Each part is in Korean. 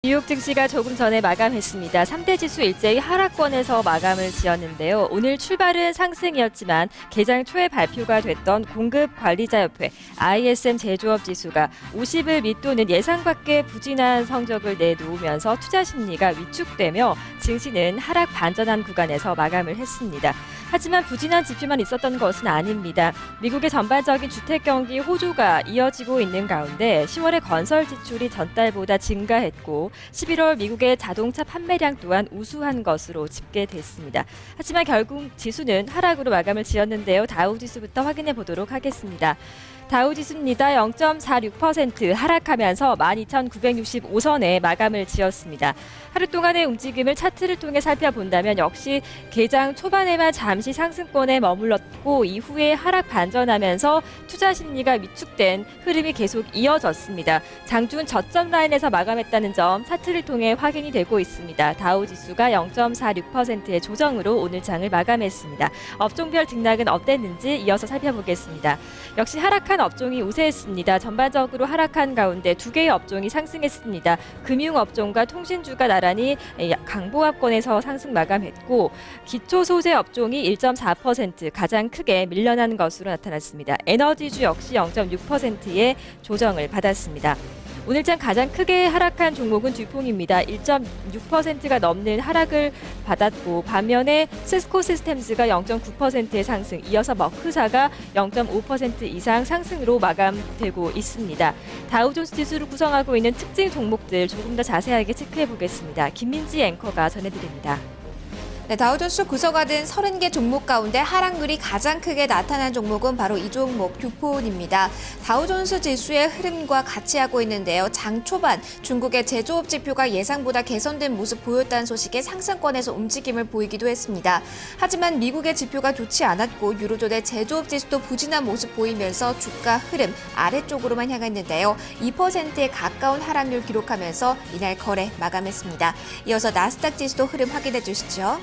뉴욕 증시가 조금 전에 마감했습니다. 3대 지수 일제히 하락권에서 마감을 지었는데요. 오늘 출발은 상승이었지만 개장 초에 발표가 됐던 공급관리자협회 ISM 제조업 지수가 50을 밑도는 예상 밖의 부진한 성적을 내놓으면서 투자 심리가 위축되며 증시는 하락 반전한 구간에서 마감을 했습니다. 하지만 부진한 지표만 있었던 것은 아닙니다. 미국의 전반적인 주택 경기 호조가 이어지고 있는 가운데 10월의 건설 지출이 전달보다 증가했고 11월 미국의 자동차 판매량 또한 우수한 것으로 집계됐습니다. 하지만 결국 지수는 하락으로 마감을 지었는데요. 다우지수부터 확인해 보도록 하겠습니다. 다우지수입니다. 0.46% 하락하면서 12,965선에 마감을 지었습니다. 하루 동안의 움직임을 차트를 통해 살펴본다면 역시 개장 초반에만 잠시 상승권에 머물렀고 이후에 하락 반전하면서 투자 심리가 위축된 흐름이 계속 이어졌습니다. 장중 저점 라인에서 마감했다는 점 차트를 통해 확인이 되고 있습니다. 다우지수가 0.46%의 조정으로 오늘 장을 마감했습니다. 업종별 등락은 어땠는지 이어서 살펴보겠습니다. 역시 하락한 업종이 우세했습니다. 전반적으로 하락한 가운데 두 개의 업종이 상승했습니다. 금융업종과 통신주가 나란히 강보합권에서 상승 마감했고 기초소재 업종이 1.4% 가장 크게 밀려난 것으로 나타났습니다. 에너지주 역시 0.6%의 조정을 받았습니다. 오늘장 가장 크게 하락한 종목은 듀퐁입니다. 1.6%가 넘는 하락을 받았고 반면에 시스코 시스템즈가 0.9%의 상승, 이어서 머크사가 0.5% 이상 상승으로 마감되고 있습니다. 다우존스 지수를 구성하고 있는 특징 종목들 조금 더 자세하게 체크해 보겠습니다. 김민지 앵커가 전해드립니다. 네, 다우존스 구성화 된 30개 종목 가운데 하락률이 가장 크게 나타난 종목은 바로 이 종목 듀폰입니다. 다우존스 지수의 흐름과 같이 하고 있는데요. 장 초반 중국의 제조업 지표가 예상보다 개선된 모습 보였다는 소식에 상승권에서 움직임을 보이기도 했습니다. 하지만 미국의 지표가 좋지 않았고 유로존의 제조업 지수도 부진한 모습 보이면서 주가 흐름 아래쪽으로만 향했는데요. 2%에 가까운 하락률 기록하면서 이날 거래 마감했습니다. 이어서 나스닥 지수도 흐름 확인해 주시죠.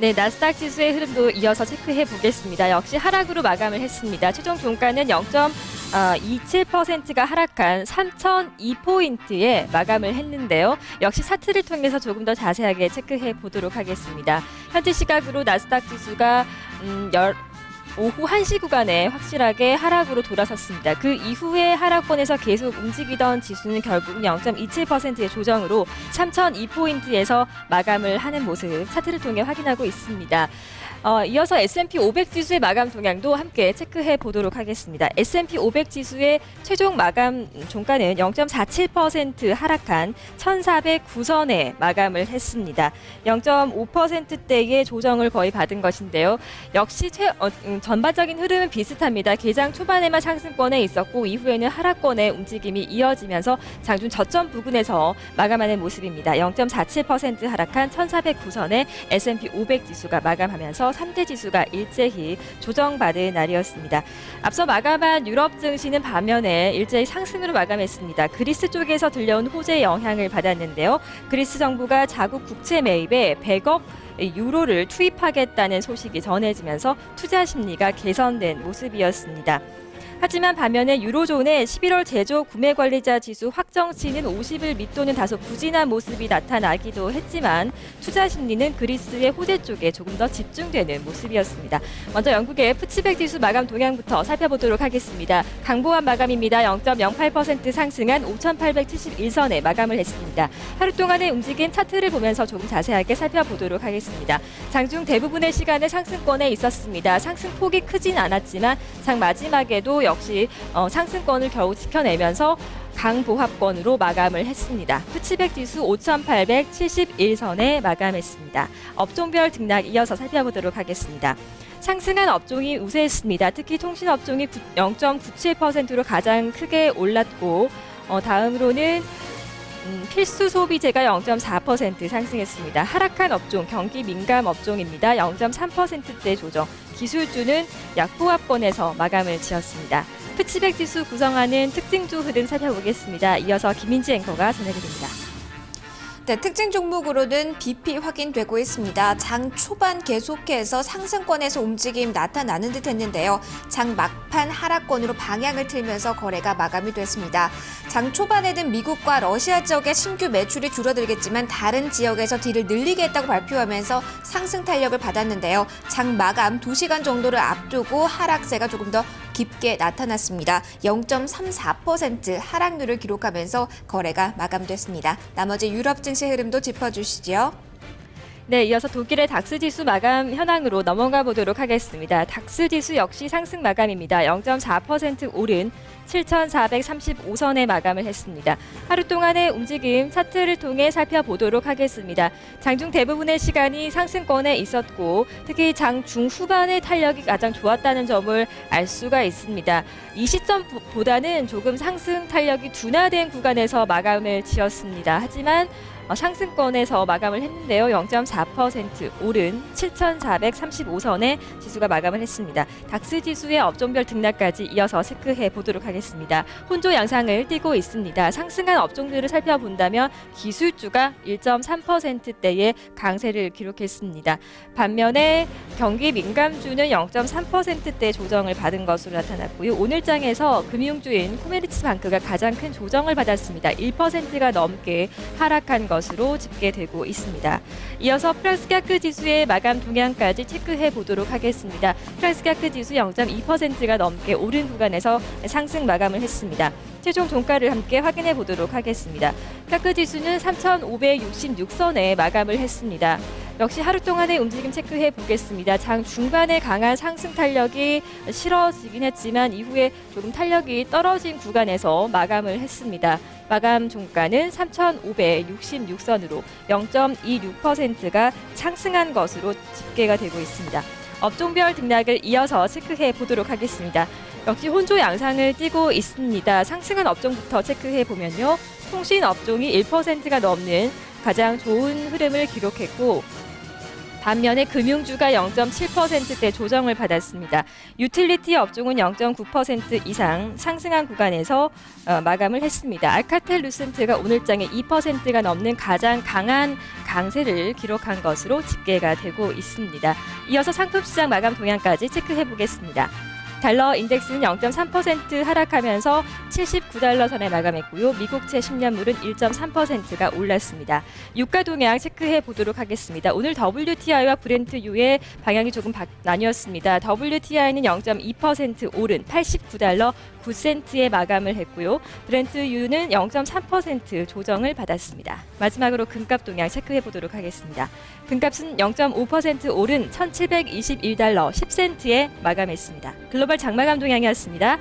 네, 나스닥 지수의 흐름도 이어서 체크해 보겠습니다. 역시 하락으로 마감을 했습니다. 최종 종가는 0.27%가 하락한 3,002포인트에 마감을 했는데요. 역시 차트를 통해서 조금 더 자세하게 체크해 보도록 하겠습니다. 현재 시각으로 나스닥 지수가 오후 1시 구간에 확실하게 하락으로 돌아섰습니다. 그 이후에 하락권에서 계속 움직이던 지수는 결국은 0.27%의 조정으로 3,002포인트에서 마감을 하는 모습 차트를 통해 확인하고 있습니다. 이어서 S&P 500 지수의 마감 동향도 함께 체크해 보도록 하겠습니다. S&P 500 지수의 최종 마감 종가는 0.47% 하락한 1,409선에 마감을 했습니다. 0.5%대의 조정을 거의 받은 것인데요. 역시 전반적인 흐름은 비슷합니다. 개장 초반에만 상승권에 있었고 이후에는 하락권의 움직임이 이어지면서 장중 저점 부근에서 마감하는 모습입니다. 0.47% 하락한 1,409선에 S&P 500 지수가 마감하면서 3대 지수가 일제히 조정받은 날이었습니다. 앞서 마감한 유럽 증시는 반면에 일제히 상승으로 마감했습니다. 그리스 쪽에서 들려온 호재의 영향을 받았는데요. 그리스 정부가 자국 국채 매입에 100억 유로를 투입하겠다는 소식이 전해지면서 투자 심리가 개선된 모습이었습니다. 하지만 반면에 유로존의 11월 제조 구매 관리자 지수 확정치는 50을 밑도는 다소 부진한 모습이 나타나기도 했지만 투자 심리는 그리스의 호재 쪽에 조금 더 집중되는 모습이었습니다. 먼저 영국의 푸츠백 지수 마감 동향부터 살펴보도록 하겠습니다. 강보합 마감입니다. 0.08% 상승한 5,871선에 마감을 했습니다. 하루 동안의 움직임 차트를 보면서 조금 자세하게 살펴보도록 하겠습니다. 장중 대부분의 시간에 상승권에 있었습니다. 상승폭이 크진 않았지만 장 마지막에도 역시 상승권을 겨우 지켜내면서 강보합권으로 마감을 했습니다. 푸츠백 지수 5,871선에 마감했습니다. 업종별 등락 이어서 살펴보도록 하겠습니다. 상승한 업종이 우세했습니다. 특히 통신업종이 0.97%로 가장 크게 올랐고 다음으로는 필수 소비재가 0.4% 상승했습니다. 하락한 업종, 경기 민감 업종입니다. 0.3%대 조정. 기술주는 약보합권에서 마감을 지었습니다. 푸츠백 지수 구성하는 특징주 흐름 살펴보겠습니다. 이어서 김민지 앵커가 전해드립니다. 네, 특징 종목으로는 BP 확인되고 있습니다. 장 초반 계속해서 상승권에서 움직임 나타나는 듯 했는데요. 장 막판 하락권으로 방향을 틀면서 거래가 마감이 됐습니다. 장 초반에는 미국과 러시아 지역의 신규 매출이 줄어들겠지만 다른 지역에서 딜을 늘리겠다고 발표하면서 상승 탄력을 받았는데요. 장 마감 2시간 정도를 앞두고 하락세가 조금 더 깊게 나타났습니다. 0.34% 하락률을 기록하면서 거래가 마감됐습니다. 나머지 유럽 증시 흐름도 짚어주시죠. 네, 이어서 독일의 닥스 지수 마감 현황으로 넘어가 보도록 하겠습니다. 닥스 지수 역시 상승 마감입니다. 0.4% 오른 7,435선에 마감을 했습니다. 하루 동안의 움직임 차트를 통해 살펴보도록 하겠습니다. 장중 대부분의 시간이 상승권에 있었고 특히 장 중후반의 탄력이 가장 좋았다는 점을 알 수가 있습니다. 이 시점보다는 조금 상승 탄력이 둔화된 구간에서 마감을 지었습니다. 하지만 상승권에서 마감을 했는데요. 0.4% 오른 7,435선에 지수가 마감을 했습니다. 닥스 지수의 업종별 등락까지 이어서 체크해 보도록 하겠습니다. 혼조 양상을 띠고 있습니다. 상승한 업종들을 살펴본다면 기술주가 1.3%대의 강세를 기록했습니다. 반면에 경기 민감주는 0.3%대 조정을 받은 것으로 나타났고요. 오늘장에서 금융주인 코메르츠방크가 가장 큰 조정을 받았습니다. 1%가 넘게 하락한 것으로 집계되고 있습니다. 이어서 프랑스 CAC 지수의 마감 동향까지 체크해 보도록 하겠습니다. 프랑스 CAC 지수 0.2%가 넘게 오른 구간에서 상승 마감을 했습니다. 최종 종가를 함께 확인해 보도록 하겠습니다. CAC 지수는 3,566선에 마감을 했습니다. 역시 하루 동안의 움직임 체크해 보겠습니다. 장 중반에 강한 상승 탄력이 실어지긴 했지만 이후에 조금 탄력이 떨어진 구간에서 마감을 했습니다. 마감 종가는 3,566선으로 0.26%가 상승한 것으로 집계가 되고 있습니다. 업종별 등락을 이어서 체크해 보도록 하겠습니다. 역시 혼조 양상을 띠고 있습니다. 상승한 업종부터 체크해 보면요. 통신 업종이 1%가 넘는 가장 좋은 흐름을 기록했고 반면에 금융주가 0.7%대 조정을 받았습니다. 유틸리티 업종은 0.9% 이상 상승한 구간에서 마감을 했습니다. 알카텔 루센트가 오늘장에 2%가 넘는 가장 강한 강세를 기록한 것으로 집계가 되고 있습니다. 이어서 상품시장 마감 동향까지 체크해 보겠습니다. 달러 인덱스는 0.3% 하락하면서 79달러 선에 마감했고요. 미국채 10년물은 1.3%가 올랐습니다. 유가 동향 체크해 보도록 하겠습니다. 오늘 WTI와 브렌트유의 방향이 조금 나뉘었습니다. WTI는 0.2% 오른 89달러 9센트에 마감을 했고요. 브렌트유는 0.3% 조정을 받았습니다. 마지막으로 금값 동향 체크해 보도록 하겠습니다. 금값은 0.5% 오른 1,721달러 10센트에 마감했습니다. 글로벌 장마감 동향이었습니다.